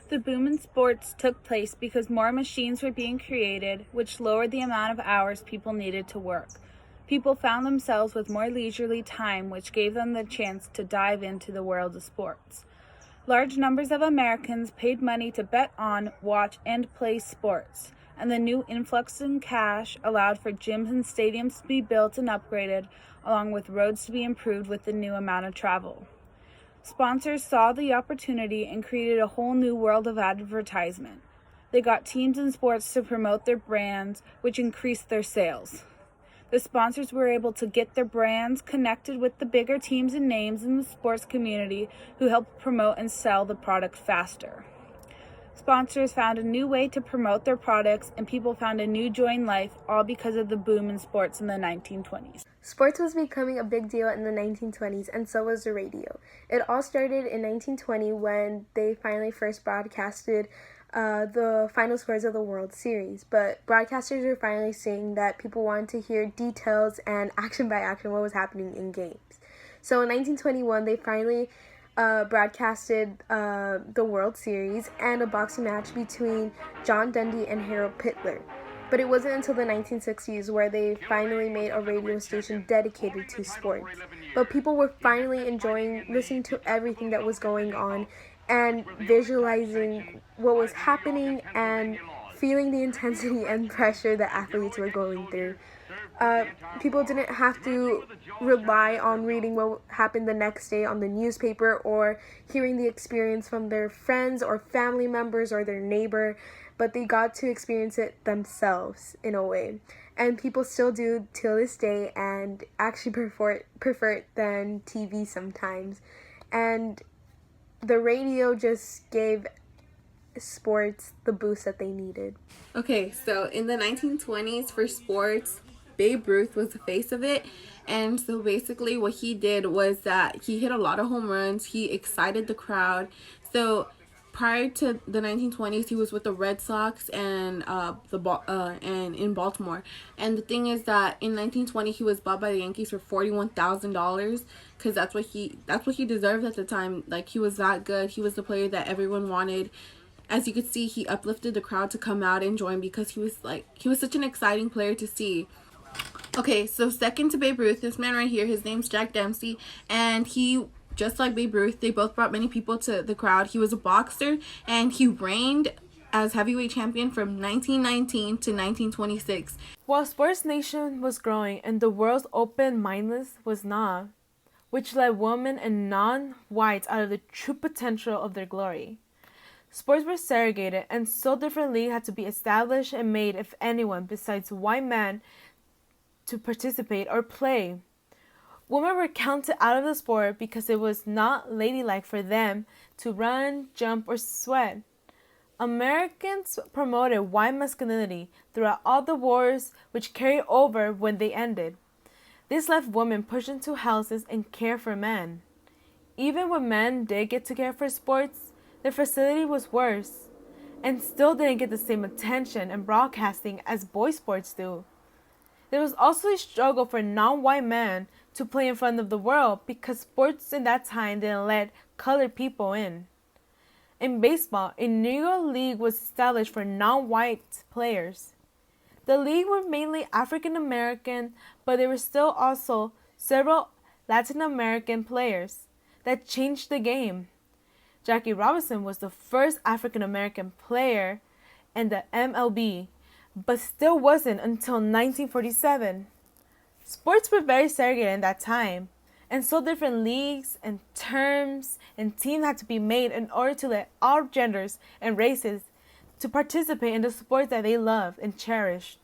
The boom in sports took place because more machines were being created, which lowered the amount of hours people needed to work. People found themselves with more leisurely time, which gave them the chance to dive into the world of sports. Large numbers of Americans paid money to bet on, watch, and play sports, and the new influx in cash allowed for gyms and stadiums to be built and upgraded, along with roads to be improved with the new amount of travel. Sponsors saw the opportunity and created a whole new world of advertisement. They got teams and sports to promote their brands, which increased their sales. The sponsors were able to get their brands connected with the bigger teams and names in the sports community who helped promote and sell the product faster. Sponsors found a new way to promote their products, and people found a new joy in life, all because of the boom in sports in the 1920s. Sports was becoming a big deal in the 1920s, and so was the radio. It all started in 1920 when they finally first broadcasted the final scores of the World Series. But broadcasters were finally seeing that people wanted to hear details and action by action what was happening in games. So in 1921, they finally broadcasted the World Series and a boxing match between John Dundee and Harold Pitler. But it wasn't until the 1960s where they finally made a radio station dedicated to sports. But people were finally enjoying listening to everything that was going on and visualizing what was happening and feeling the intensity and pressure that athletes were going through. People didn't have to rely on reading what happened the next day on the newspaper or hearing the experience from their friends or family members or their neighbor, but they got to experience it themselves in a way. And people still do till this day and actually prefer it than TV sometimes. And the radio just gave sports the boost that they needed. Okay, so in the 1920s for sports, Babe Ruth was the face of it. And so basically what he did was that he hit a lot of home runs. He excited the crowd. So prior to the 1920s, he was with the Red Sox and and in Baltimore. And the thing is that in 1920 he was bought by the Yankees for $41,000 because that's what he deserved at the time. Like, he was that good. He was the player that everyone wanted. As you could see, he uplifted the crowd to come out and join because he was such an exciting player to see. Okay, so second to Babe Ruth, this man right here, his name's Jack Dempsey, and he, just like Babe Ruth, they both brought many people to the crowd. He was a boxer, and he reigned as heavyweight champion from 1919 to 1926. While Sports Nation was growing and the world's open-mindedness was not, which led women and non-whites out of the true potential of their glory. Sports were segregated, and so different leagues had to be established and made if anyone besides white men to participate or play. Women were counted out of the sport because it was not ladylike for them to run, jump, or sweat. Americans promoted white masculinity throughout all the wars, which carried over when they ended. This left women pushed into houses and care for men. Even when men did get to care for sports, their facility was worse, and still didn't get the same attention and broadcasting as boys' sports do. There was also a struggle for non-white men to play in front of the world because sports in that time didn't let colored people in. In baseball, a Negro League was established for non-white players. The league were mainly African American, but there were still also several Latin American players that changed the game. Jackie Robinson was the first African American player in the MLB, but still wasn't until 1947. Sports were very segregated in that time, and so different leagues and terms and teams had to be made in order to let all genders and races to participate in the sports that they loved and cherished.